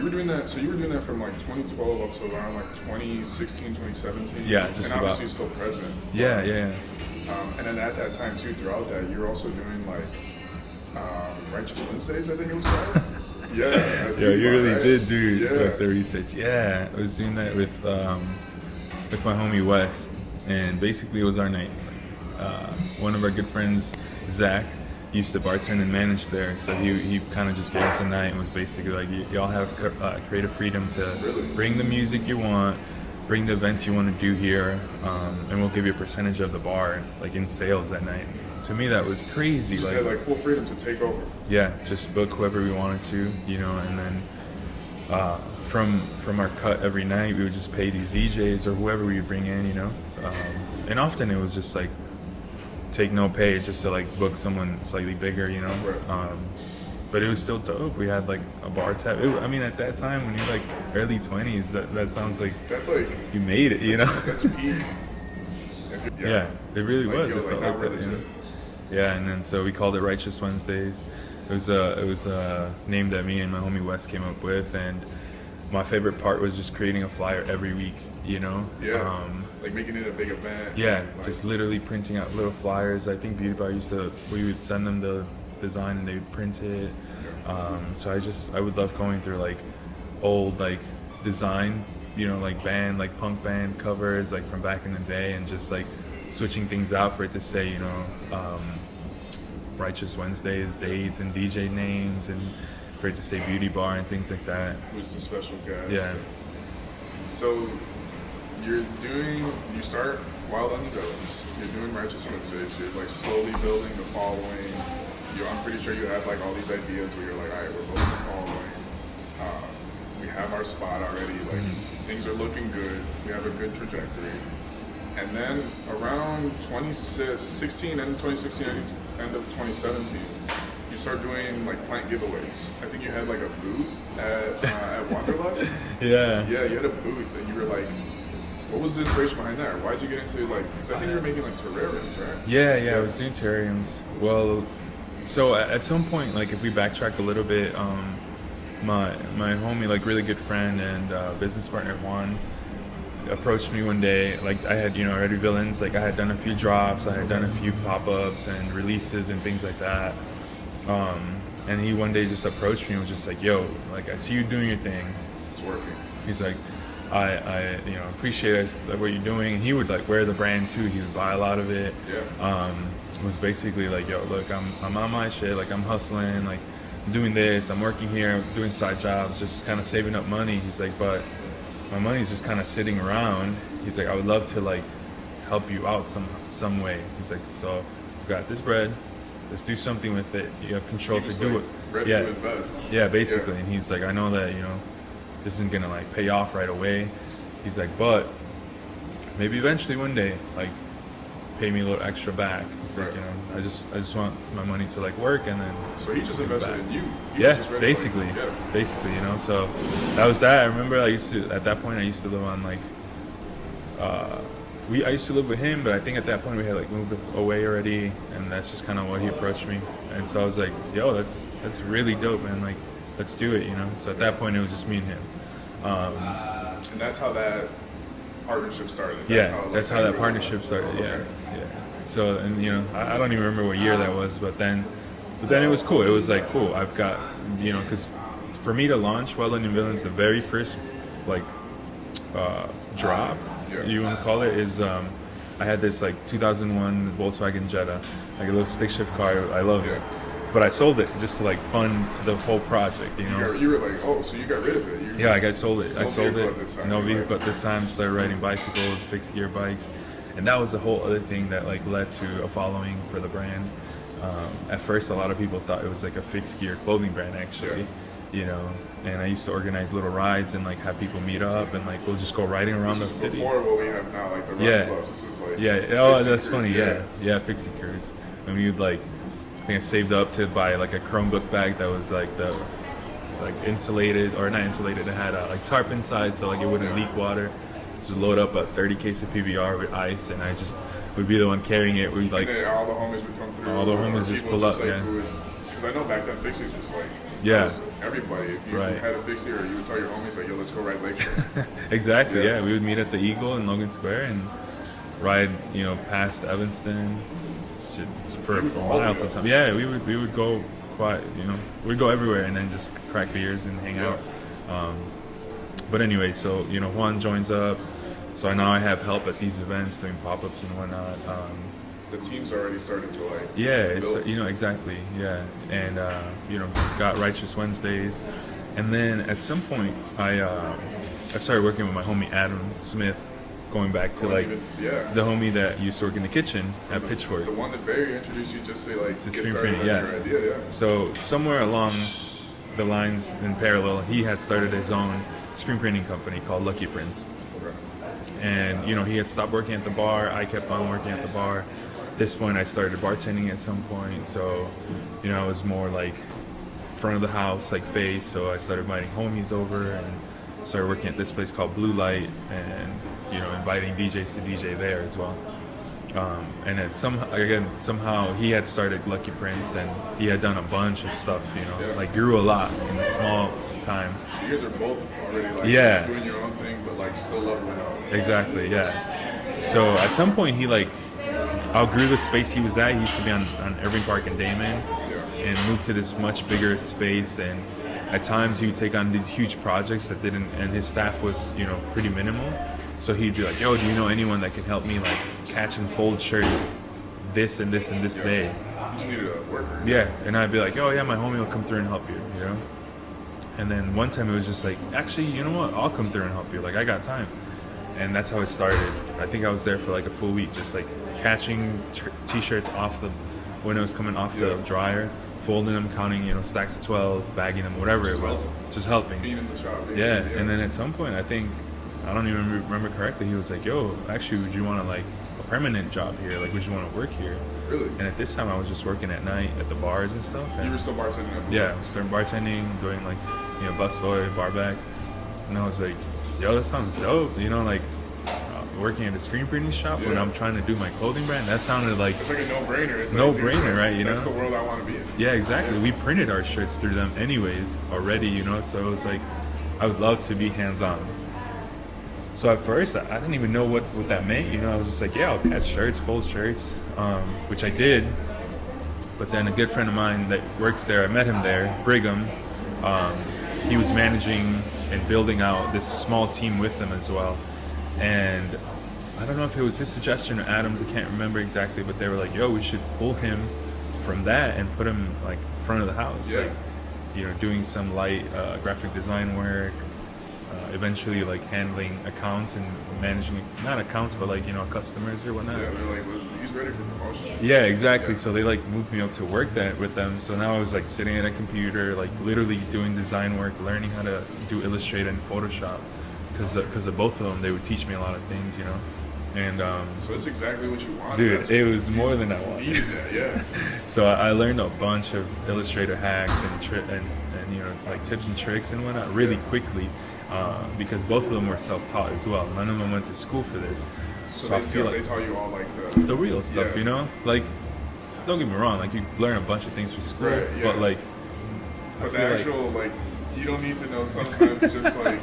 You were doing that. So you were doing that from like 2012 up to around like 2016, 2017. Yeah, just and about. obviously still present. Yeah. And then at that time too, throughout that, you were also doing like Righteous Wednesdays, I think it was called. Yeah. Yeah, you really right? did do like, the research. Yeah, I was doing that with my homie West, and basically it was our night. One of our good friends, Zach, used to bartend and manage there, so he kind of just gave us a night and was basically like, y'all have creative freedom to bring the music you want, bring the events you want to do here, and we'll give you a percentage of the bar, like in sales that night. To me, that was crazy. You had like full freedom to take over. Yeah, just book whoever we wanted to, and then from our cut every night, we would just pay these DJs or whoever we would bring in, and often it was just like take no pay just to like book someone slightly bigger, Right. But it was still dope. We had like a bar tab. At that time when you're like early 20s, that sounds like that's like you made it, That's peak. Yeah, it really like, was. Yo, It felt like like that. Yeah, and then so we called it Righteous Wednesdays. It was a name that me and my homie Wes came up with, and my favorite part was just creating a flyer every week. Yeah. Like making it a big event. Yeah, like, just literally printing out little flyers. I think Beauty Bar we would send them the design and they would print it. So I would love going through like old like design, like band, like punk band covers like from back in the day, and just like switching things out for it to say, Righteous Wednesdays, dates, and DJ names, and for it to say Beauty Bar and things like that. Who's the special guest? Yeah. So you start Wild on the Villains. You're doing Righteous Wednesdays. You're like slowly building the following. I'm pretty sure you have like all these ideas where you're like, all right, we're building the following. We have our spot already. Like things are looking good. We have a good trajectory. And then around 2016, end of 2016, end of 2017, you start doing like plant giveaways. I think you had like a booth at Wanderlust. Yeah. Yeah, you had a booth, and you were like, what was the inspiration behind that? Why'd you get into like? Because I think you were making like terrariums, right? Yeah, I was doing terrariums. Well, so at some point, like if we backtrack a little bit, my homie, like really good friend and business partner Juan, approached me one day. Like I had, already Villains. Like I had done a few drops, I had done a few pop-ups and releases and things like that. And he one day just approached me and was just like, "Yo, like I see you doing your thing. It's working." He's like, I appreciate what you're doing. And he would like wear the brand too. He would buy a lot of it. Yeah. It was basically like, "Yo, look, I'm on my shit. Like I'm hustling. Like I'm doing this. I'm working here. I'm doing side jobs. Just kind of saving up money." He's like, "But my money's just kind of sitting around." He's like, "I would love to like help you out some way." He's like, "So we got this bread. Let's do something with it. You have control to do it." Yeah. Invest. Yeah, basically. Yeah. And he's like, "I know that this isn't gonna like pay off right away." He's like, "But maybe eventually one day, like pay me a little extra back." He's like, I just want my money to like work, and then so he just invested in you. Basically. So that was that. I remember at that point I used to live on like I used to live with him, but I think at that point we had like moved away already, and that's just kind of what he approached me. And so I was like, "Yo, that's really dope, man. Like, let's do it." So at that point it was just me and him. And that's how that partnership started. That's how that partnership started. Yeah. So, and I don't even remember what year that was, but then it was cool. It was like, cool, I've got, because for me to launch Wild Onion Villains, the very first like drop, you want to call it, is I had this like 2001 Volkswagen Jetta, like a little stick shift car. I loved it, but I sold it just to like fund the whole project. You were like, oh, so you got rid of it? I sold it. No vehicle at this time. Started riding bicycles, fixed gear bikes. And that was a whole other thing that like led to a following for the brand. At first, a lot of people thought it was like a fixed gear clothing brand, actually. And I used to organize little rides and like have people meet up, and like we'll just go riding around the city. Before what we have now, like the run clubs. This is like that's funny. Yeah, fixie cruise. And we'd like, I think I saved up to buy like a Chromebook bag that was like insulated, or not insulated. It had like tarp inside, so like it wouldn't leak water. Just load up a 30 case of PBR with ice, and I just would be the one carrying it. We'd like all the homies would come through. All the homies just pull up, Because I know back then Fixies was like Yeah. That was everybody. If you Right. had a fixie, or you would tell your homies like, "Yo, let's go ride Lakeshore." Exactly. Yeah. Yeah. We would meet at the Eagle in Logan Square and ride, past Evanston shit, for You would a all while do that. sometimes. Yeah, we would go quite, we'd go everywhere and then just crack beers and hang out. But anyway, so Juan joins up, so now I have help at these events doing pop-ups and whatnot. The team's already started to like. Yeah, it's build. exactly, yeah, and got Righteous Wednesdays, and then at some point I started working with my homie Adam Smith, going back to like Yeah. the homie that used to work in the kitchen at Pitchfork. The one that Barry introduced you just to like To get screen started printing, on yeah. your idea, yeah. So somewhere along the lines in parallel, he had started his own screen printing company called Lucky Prints. Okay. And he had stopped working at the bar. I kept on working at the bar. At this point, I started bartending at some point. So, I was more like front of the house, like face. So I started inviting homies over and started working at this place called Blue Light, and inviting DJs to DJ there as well. And then somehow he had started Lucky Prince, and he had done a bunch of stuff. Yeah. Like grew a lot in a small time. So you guys are both already like Yeah. doing your own thing, but like still leveling up. Exactly, yeah. So at some point he like outgrew the space he was at. He used to be on Irving Park and Damon, and moved to this much bigger space. And at times he would take on these huge projects that didn't, and his staff was pretty minimal. So he'd be like, "Yo, do you know anyone that can help me like catch and fold shirts this and this and this day?" You just needed a worker. Yeah, and I'd be like, "Oh yeah, my homie will come through and help you," And then one time it was just like, "Actually, you know what? I'll come through and help you. Like I got time." And that's how it started. I think I was there for like a full week, just like catching t-shirts when it was coming off the dryer, folding them, counting stacks of 12, bagging them, whatever Just it was, helping. just helping. Being in the shop. Yeah, and then at some point, I don't even remember correctly, he was like, "Yo, actually, would you want like a permanent job here? Like, would you want to work here?" Really? And at this time, I was just working at night at the bars and stuff. And You were still bartending at the yeah, started bartending, doing like, busboy, barback. And I was like, "Yo, that sounds dope." Working at a screen printing shop when Yeah. I'm trying to do my clothing brand, that sounded like, It's like a no-brainer. It's No-brainer, like, right, That's the world I want to be in. yeah, exactly. We printed our shirts through them anyways already, so it was like, I would love to be hands-on. So at first, I didn't even know what that meant, I was just like, yeah, I'll catch shirts, fold shirts, which I did. But then a good friend of mine that works there, I met him there, Brigham, he was managing and building out this small team with them as well. And I don't know if it was his suggestion or Adam's, I can't remember exactly, but they were like, "Yo, we should pull him from that and put him like front of the house." Yeah. Like, doing some light graphic design work, eventually like handling accounts and managing, not accounts, but like, customers or whatnot. Yeah, they're like, well, he's ready for promotion. Yeah, exactly. So they like moved me up to work with them. So now I was like sitting at a computer, like literally doing design work, learning how to do Illustrator and Photoshop. Because of both of them, they would teach me a lot of things, And So it's exactly what you wanted. dude, That's it what was more than I wanted. needed that, yeah. So I learned a bunch of Illustrator hacks and like tips and tricks and whatnot really quickly, because both of them were self-taught as well. None of them went to school for this. So I they, feel they like taught you all like the real stuff, Yeah. Like, don't get me wrong, like you learn a bunch of things from school, Right, yeah. but like, I But the feel like actual, like, you don't need to know sometimes just like